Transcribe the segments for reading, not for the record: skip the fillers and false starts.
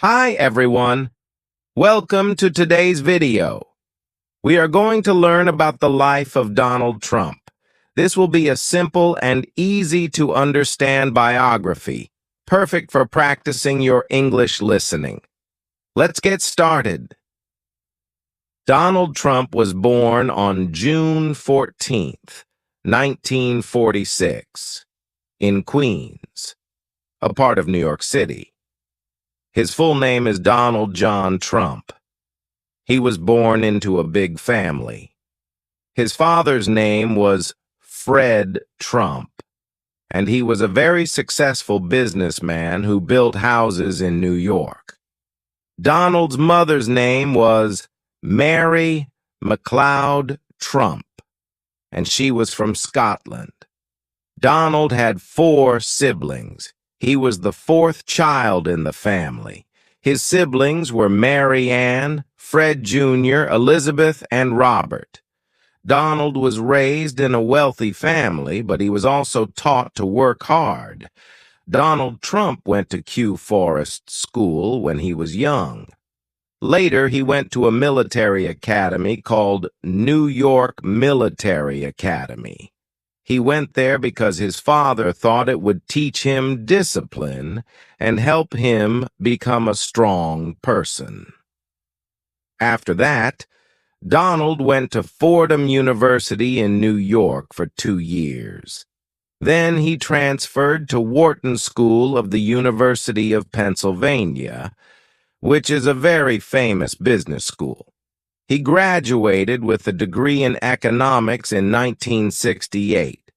Hi everyone, welcome to today's video. We are going to learn about the life of Donald Trump. This will be a simple and easy to understand biography, perfect for practicing your English listening. Let's get started. Donald Trump was born on June 14th, 1946, in Queens, a part of New York City. His full name is Donald John Trump. He was born into a big family. His father's name was Fred Trump, and he was a very successful businessman who built houses in New York. Donald's mother's name was Mary MacLeod Trump, and she was from Scotland. Donald had 4 siblings. He was the 4th child in the family. His siblings were Mary Ann, Fred Jr., Elizabeth, and Robert. Donald was raised in a wealthy family, but he was also taught to work hard. Donald Trump went to Kew Forest School when he was young. Later, he went to a military academy called New York Military Academy. He went there because his father thought it would teach him discipline and help him become a strong person. After that, Donald went to Fordham University in New York for 2 years. Then he transferred to Wharton School of the University of Pennsylvania, which is a very famous business school. He graduated with a degree in economics in 1968.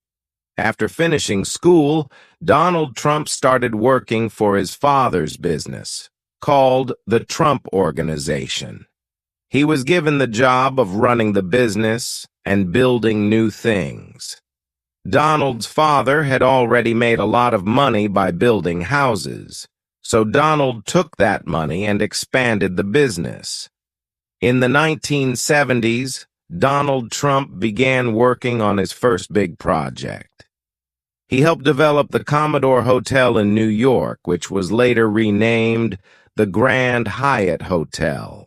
After finishing school, Donald Trump started working for his father's business, called the Trump Organization. He was given the job of running the business and building new things. Donald's father had already made a lot of money by building houses, so Donald took that money and expanded the business. In the 1970s, Donald Trump began working on his first big project. He helped develop the Commodore Hotel in New York, which was later renamed the Grand Hyatt Hotel.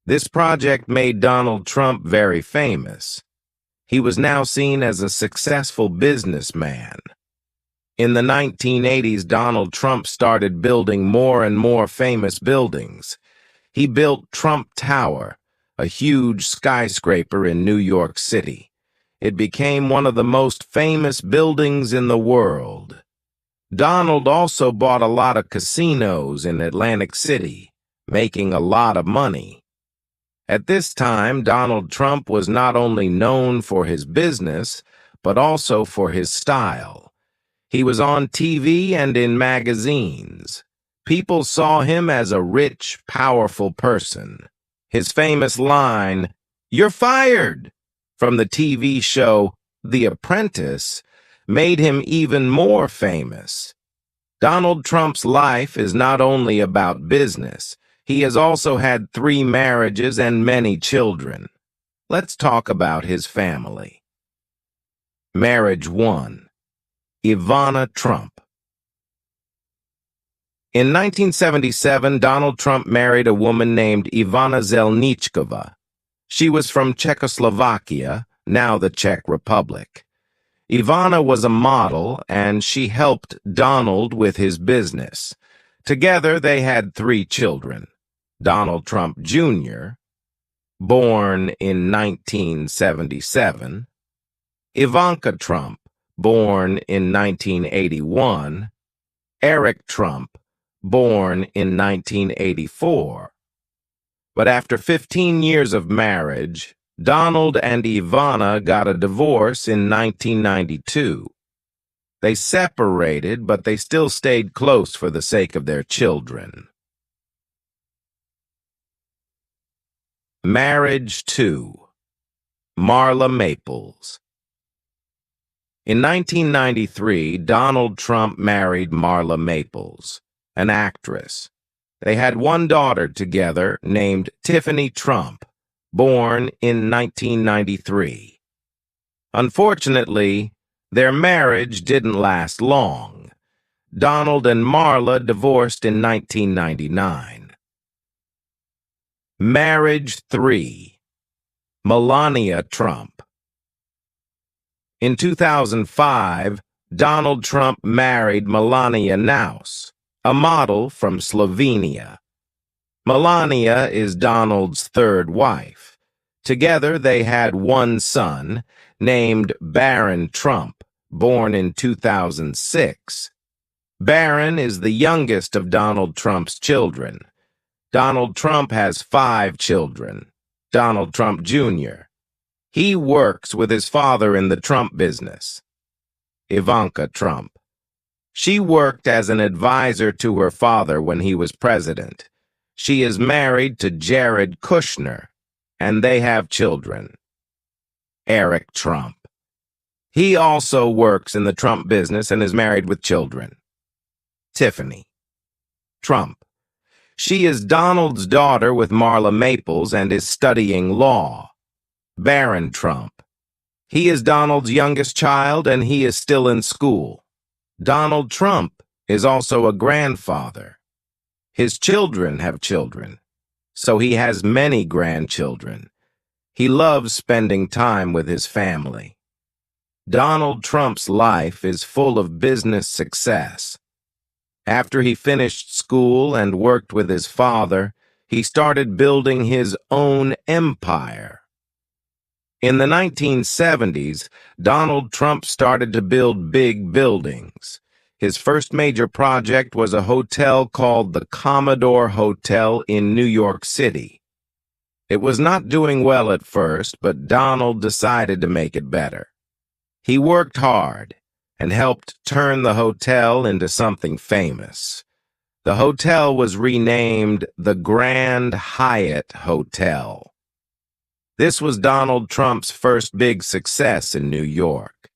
This project made Donald Trump very famous. He was now seen as a successful businessman. In the 1980s, Donald Trump started building more and more famous buildings. He built Trump Tower, a huge skyscraper in New York City. It became one of the most famous buildings in the world. Donald also bought a lot of casinos in Atlantic City, making a lot of money. At this time, Donald Trump was not only known for his business, but also for his style. He was on TV and in magazines. People saw him as a rich, powerful person. His famous line, "You're fired," from the TV show The Apprentice, made him even more famous. Donald Trump's life is not only about business. He has also had 3 marriages and many children. Let's talk about his family. Marriage 1. Ivana Trump. In 1977, Donald Trump married a woman named Ivana Zelničková. She was from Czechoslovakia, now the Czech Republic. Ivana was a model, and she helped Donald with his business. Together, they had 3 children. Donald Trump Jr., born in 1977, Ivanka Trump, born in 1981, Eric Trump, born in 1984. But after 15 years of marriage, Donald and Ivana got a divorce in 1992. They separated, but they still stayed close for the sake of their children. Marriage 2. Marla Maples. In 1993, Donald Trump married Marla Maples, an actress. They had 1 daughter together named Tiffany Trump, born in 1993. Unfortunately, their marriage didn't last long. Donald and Marla divorced in 1999. Marriage 3. Melania Trump. In 2005, Donald Trump married Melania Naus, a model from Slovenia. Melania is Donald's third wife. Together they had one son, named Baron Trump, born in 2006. Baron is the youngest of Donald Trump's children. Donald Trump has 5 children. Donald Trump Jr. He works with his father in the Trump business. Ivanka Trump. She worked as an advisor to her father when he was president. She is married to Jared Kushner, and they have children. Eric Trump. He also works in the Trump business and is married with children. Tiffany Trump. She is Donald's daughter with Marla Maples and is studying law. Baron Trump. He is Donald's youngest child and he is still in school. Donald Trump is also a grandfather. His children have children, so he has many grandchildren. He loves spending time with his family. Donald Trump's life is full of business success. After he finished school and worked with his father, he started building his own empire. In the 1970s, Donald Trump started to build big buildings. His first major project was a hotel called the Commodore Hotel in New York City. It was not doing well at first, but Donald decided to make it better. He worked hard and helped turn the hotel into something famous. The hotel was renamed the Grand Hyatt Hotel. This was Donald Trump's first big success in New York.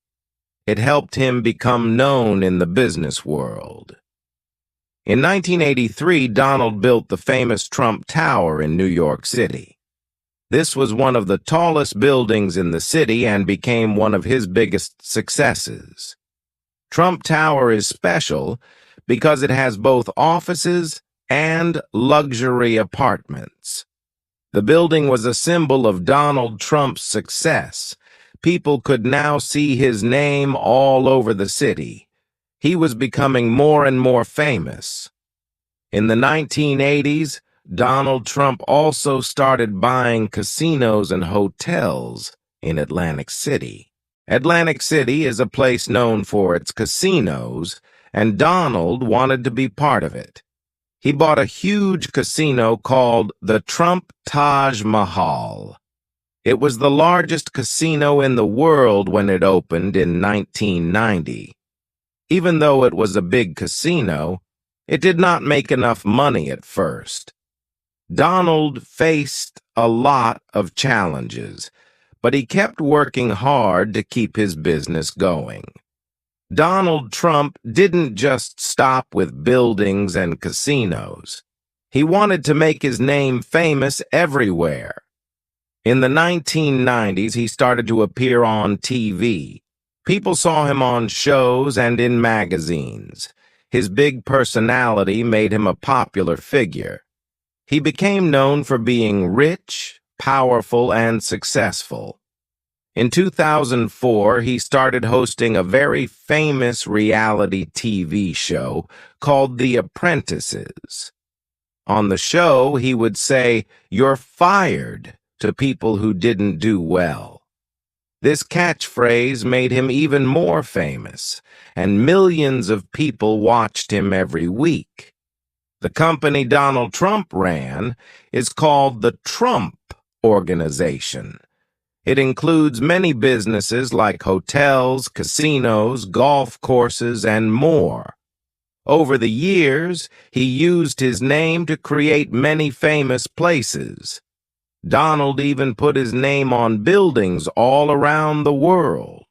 It helped him become known in the business world. In 1983, Donald built the famous Trump Tower in New York City. This was one of the tallest buildings in the city and became one of his biggest successes. Trump Tower is special because it has both offices and luxury apartments. The building was a symbol of Donald Trump's success. People could now see his name all over the city. He was becoming more and more famous. In the 1980s, Donald Trump also started buying casinos and hotels in Atlantic City. Atlantic City is a place known for its casinos, and Donald wanted to be part of it. He bought a huge casino called the Trump Taj Mahal. It was the largest casino in the world when it opened in 1990. Even though it was a big casino, it did not make enough money at first. Donald faced a lot of challenges, but he kept working hard to keep his business going. Donald Trump didn't just stop with buildings and casinos. He wanted to make his name famous everywhere. In the 1990s, he started to appear on TV. People saw him on shows and in magazines. His big personality made him a popular figure. He became known for being rich, powerful, and successful. In 2004, he started hosting a very famous reality TV show called The Apprentices. On the show, he would say, "You're fired," to people who didn't do well. This catchphrase made him even more famous, and millions of people watched him every week. The company Donald Trump ran is called the Trump Organization. It includes many businesses like hotels, casinos, golf courses, and more. Over the years, he used his name to create many famous places. Donald even put his name on buildings all around the world.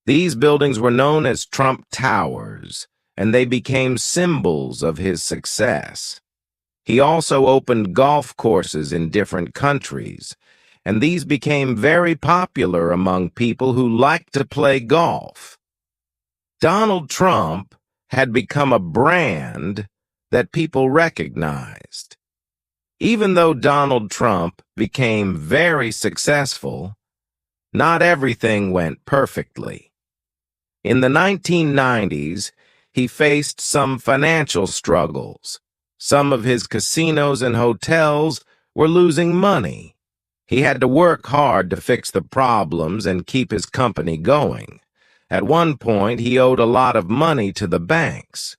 These buildings were known as Trump Towers, and they became symbols of his success. He also opened golf courses in different countries, and these became very popular among people who liked to play golf. Donald Trump had become a brand that people recognized. Even though Donald Trump became very successful, not everything went perfectly. In the 1990s, he faced some financial struggles. Some of his casinos and hotels were losing money. He had to work hard to fix the problems and keep his company going. At one point, he owed a lot of money to the banks.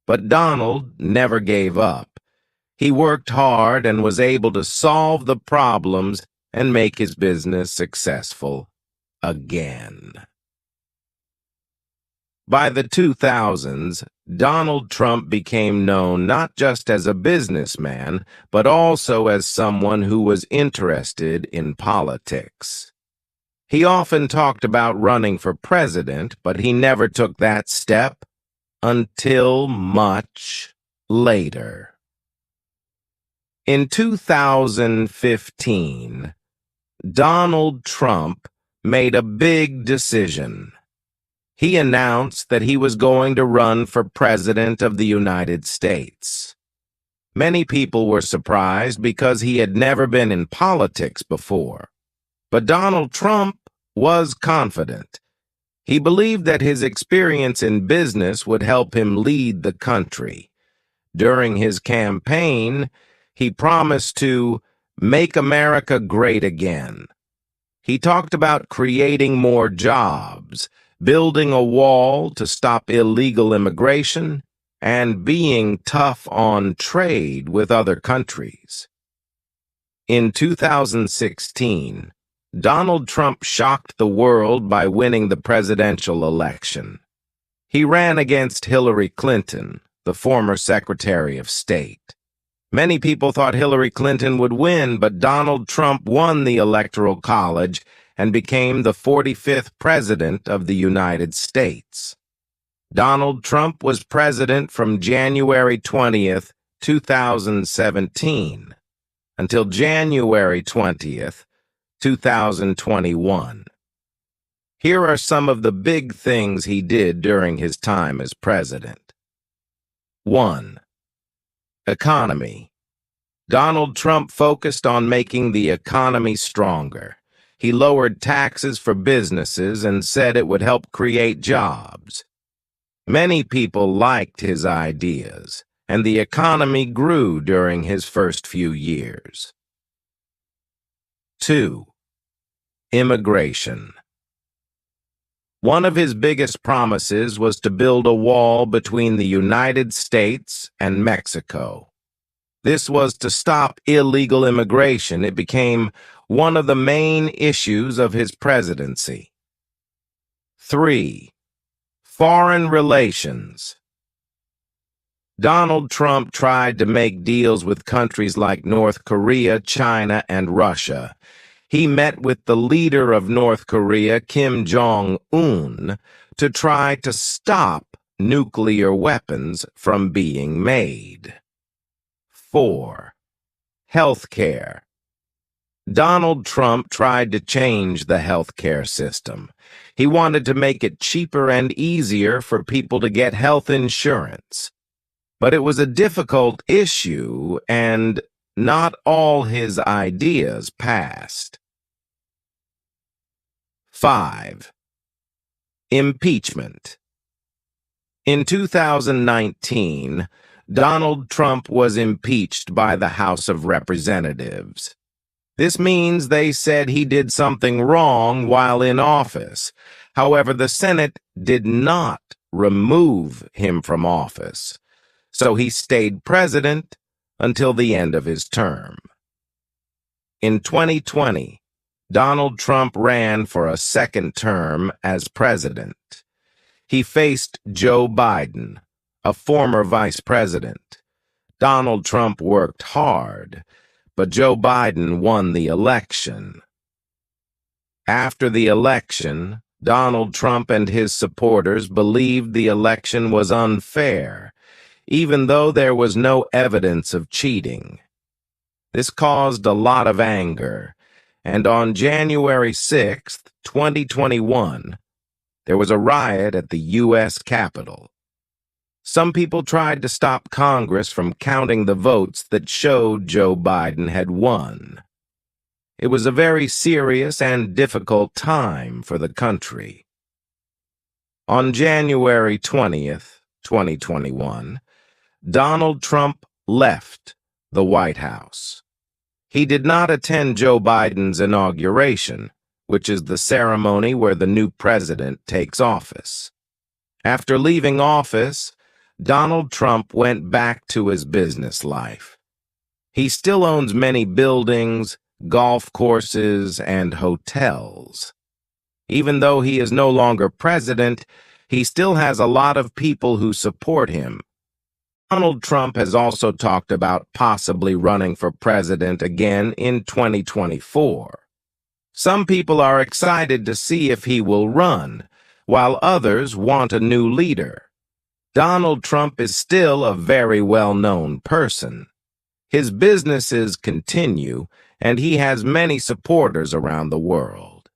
But Donald never gave up. He worked hard and was able to solve the problems and make his business successful again. By the 2000s, Donald Trump became known not just as a businessman, but also as someone who was interested in politics. He often talked about running for president, but he never took that step until much later. In 2015, Donald Trump made a big decision. He announced that he was going to run for President of the United States. Many people were surprised because he had never been in politics before. But Donald Trump was confident. He believed that his experience in business would help him lead the country. During his campaign, he promised to make America great again. He talked about creating more jobs, building a wall to stop illegal immigration, and being tough on trade with other countries. In 2016, Donald Trump shocked the world by winning the presidential election. He ran against Hillary Clinton, the former Secretary of State. Many people thought Hillary Clinton would win, but Donald Trump won the Electoral College and became the 45th President of the United States. Donald Trump was president from January 20th, 2017, until January 20th, 2021. Here are some of the big things he did during his time as president. 1. Economy. Donald Trump focused on making the economy stronger. He lowered taxes for businesses and said it would help create jobs. Many people liked his ideas, and the economy grew during his first few years. 2. Immigration. One of his biggest promises was to build a wall between the United States and Mexico. This was to stop illegal immigration. It became one of the main issues of his presidency. 3. Foreign relations. Donald Trump tried to make deals with countries like North Korea, China, and Russia. He met with the leader of North Korea, Kim Jong-un, to try to stop nuclear weapons from being made. 4. Healthcare. Donald Trump tried to change the healthcare system. He wanted to make it cheaper and easier for people to get health insurance. But it was a difficult issue, and not all his ideas passed. 5. Impeachment. In 2019, Donald Trump was impeached by the House of Representatives. This means they said he did something wrong while in office. However, the Senate did not remove him from office, so he stayed president until the end of his term. In 2020, Donald Trump ran for a second term as president. He faced Joe Biden, a former vice president. Donald Trump worked hard, but Joe Biden won the election. After the election, Donald Trump and his supporters believed the election was unfair, even though there was no evidence of cheating. This caused a lot of anger, and on January 6, 2021, there was a riot at the U.S. Capitol. Some people tried to stop Congress from counting the votes that showed Joe Biden had won. It was a very serious and difficult time for the country. On January 20th, 2021, Donald Trump left the White House. He did not attend Joe Biden's inauguration, which is the ceremony where the new president takes office. After leaving office, Donald Trump went back to his business life. He still owns many buildings, golf courses, and hotels. Even though he is no longer president, he still has a lot of people who support him. Donald Trump has also talked about possibly running for president again in 2024. Some people are excited to see if he will run, while others want a new leader. Donald Trump is still a very well-known person. His businesses continue, and he has many supporters around the world.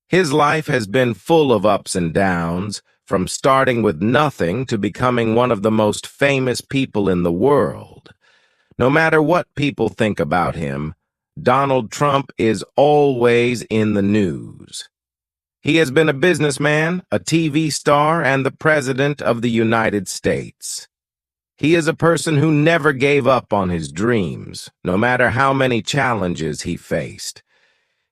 His life has been full of ups and downs, from starting with nothing to becoming one of the most famous people in the world. No matter what people think about him, Donald Trump is always in the news. He has been a businessman, a TV star, and the President of the United States. He is a person who never gave up on his dreams, no matter how many challenges he faced.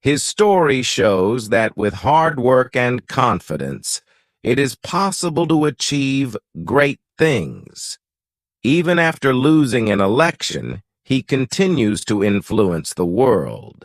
His story shows that with hard work and confidence, it is possible to achieve great things. Even after losing an election, he continues to influence the world.